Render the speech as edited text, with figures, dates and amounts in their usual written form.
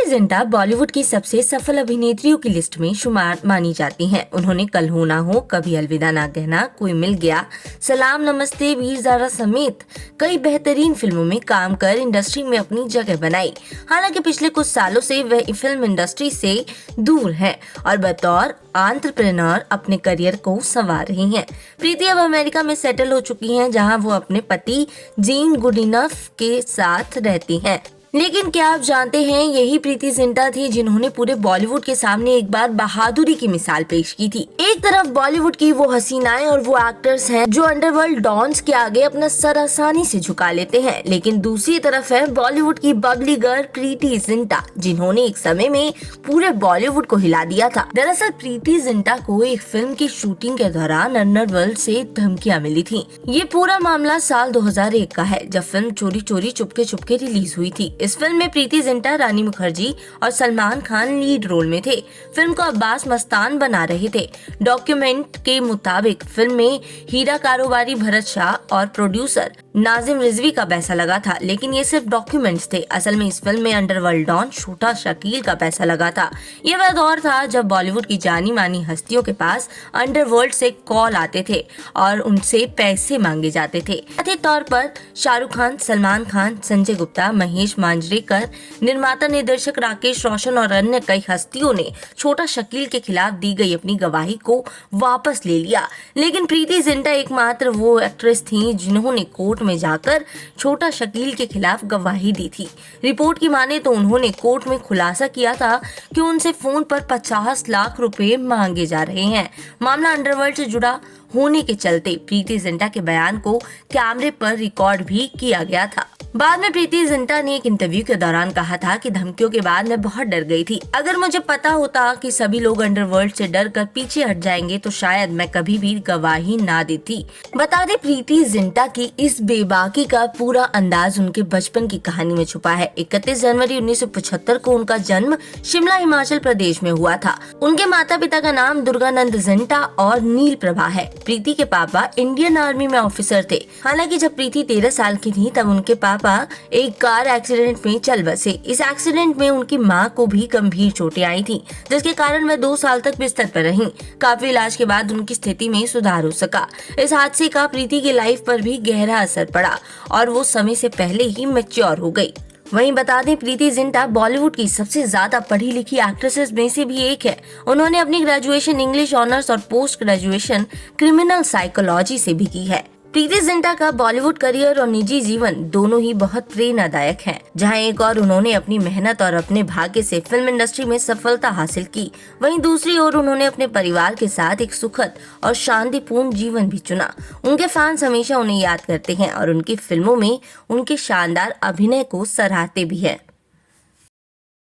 जिंटा बॉलीवुड की सबसे सफल अभिनेत्रियों की लिस्ट में शुमार मानी जाती हैं। उन्होंने कल हो ना हो, कभी अलविदा ना कहना, कोई मिल गया, सलाम नमस्ते, वीर ज़ारा समेत कई बेहतरीन फिल्मों में काम कर इंडस्ट्री में अपनी जगह बनाई। हालांकि पिछले कुछ सालों से वह फिल्म इंडस्ट्री से दूर हैं और बतौर एंटरप्रेन्योर अपने करियर को संवार रही हैं। प्रीति अब अमेरिका में सेटल हो चुकी हैं, जहां वो अपने पति जीन गुडइनफ के साथ रहती हैं। लेकिन क्या आप जानते हैं, यही प्रीति जिंटा थी जिन्होंने पूरे बॉलीवुड के सामने एक बार बहादुरी की मिसाल पेश की थी। एक तरफ बॉलीवुड की वो हसीनाएं और वो एक्टर्स हैं जो अंडरवर्ल्ड डॉन्स के आगे अपना सर आसानी से झुका लेते हैं, लेकिन दूसरी तरफ है बॉलीवुड की बबली गर्ल प्रीति जिंटा, जिन्होंने एक समय में पूरे बॉलीवुड को हिला दिया था। दरअसल प्रीति जिंटा को एक फिल्म की शूटिंग के दौरान अंडरवर्ल्ड से धमकियां मिली थी। ये पूरा मामला साल 2001 का है, जब फिल्म चोरी चोरी चुपके चुपके रिलीज हुई थी। इस फिल्म में प्रीति जिंटा, रानी मुखर्जी और सलमान खान लीड रोल में थे। फिल्म को अब्बास मस्तान बना रहे थे। डॉक्यूमेंट के मुताबिक फिल्म में हीरा कारोबारी भरत शाह और प्रोड्यूसर नाजिम रिजवी का पैसा लगा था, लेकिन ये सिर्फ डॉक्यूमेंट्स थे। असल में इस फिल्म में अंडरवर्ल्ड डॉन छोटा शकील का पैसा लगा था। ये वह दौर था जब बॉलीवुड की जानी मानी हस्तियों के पास अंडरवर्ल्ड से कॉल आते थे और उनसे पैसे मांगे जाते थे। कथित तौर पर शाहरुख खान, सलमान खान, संजय गुप्ता, महेश मांजरेकर, निर्माता निर्देशक राकेश रोशन और अन्य कई हस्तियों ने छोटा शकील के खिलाफ दी गई अपनी गवाही को वापस ले लिया। लेकिन प्रीति जिंटा एकमात्र वो एक्ट्रेस थी जिन्होंने कोर्ट में जाकर छोटा शकील के खिलाफ गवाही दी थी। रिपोर्ट की माने तो उन्होंने कोर्ट में खुलासा किया था कि उनसे फोन पर 50 लाख रुपए मांगे जा रहे हैं। मामला अंडरवर्ल्ड से जुड़ा होने के चलते प्रीति जिंटा के बयान को कैमरे पर रिकॉर्ड भी किया गया था। बाद में प्रीति जिंटा ने एक इंटरव्यू के दौरान कहा था कि धमकियों के बाद मैं बहुत डर गई थी। अगर मुझे पता होता कि सभी लोग अंडरवर्ल्ड से डर कर पीछे हट जाएंगे तो शायद मैं कभी भी गवाही ना देती। बता दें, प्रीति जिंटा की इस बेबाकी का पूरा अंदाज उनके बचपन की कहानी में छुपा है। 31 जनवरी 1975 को उनका जन्म शिमला, हिमाचल प्रदेश में हुआ था। उनके माता पिता का नाम दुर्गानंद जिंटा और नील प्रभा है। प्रीति के पापा इंडियन आर्मी में ऑफिसर थे। हालांकि जब प्रीति 13 साल की थी तब उनके पापा एक कार एक्सीडेंट में चल बसे। इस एक्सीडेंट में उनकी मां को भी गंभीर चोटें आई थी, जिसके कारण वह 2 साल तक बिस्तर पर रहीं। काफी इलाज के बाद उनकी स्थिति में सुधार हो सका। इस हादसे का प्रीति की लाइफ पर भी गहरा असर पड़ा और वो समय से पहले ही मैच्योर हो गई। वहीं बता दें, प्रीति जिंटा बॉलीवुड की सबसे ज्यादा पढ़ी लिखी एक्ट्रेसेस में से भी एक है। उन्होंने अपनी ग्रेजुएशन इंग्लिश ऑनर्स और पोस्ट ग्रेजुएशन क्रिमिनल साइकोलॉजी से भी की है। प्रीति जिंटा का बॉलीवुड करियर और निजी जीवन दोनों ही बहुत प्रेरणादायक हैं। जहां एक और उन्होंने अपनी मेहनत और अपने भाग्य से फिल्म इंडस्ट्री में सफलता हासिल की, वहीं दूसरी ओर उन्होंने अपने परिवार के साथ एक सुखद और शांतिपूर्ण जीवन भी चुना। उनके फैंस हमेशा उन्हें याद करते हैं और उनकी फिल्मों में उनके शानदार अभिनय को सराहते भी हैं।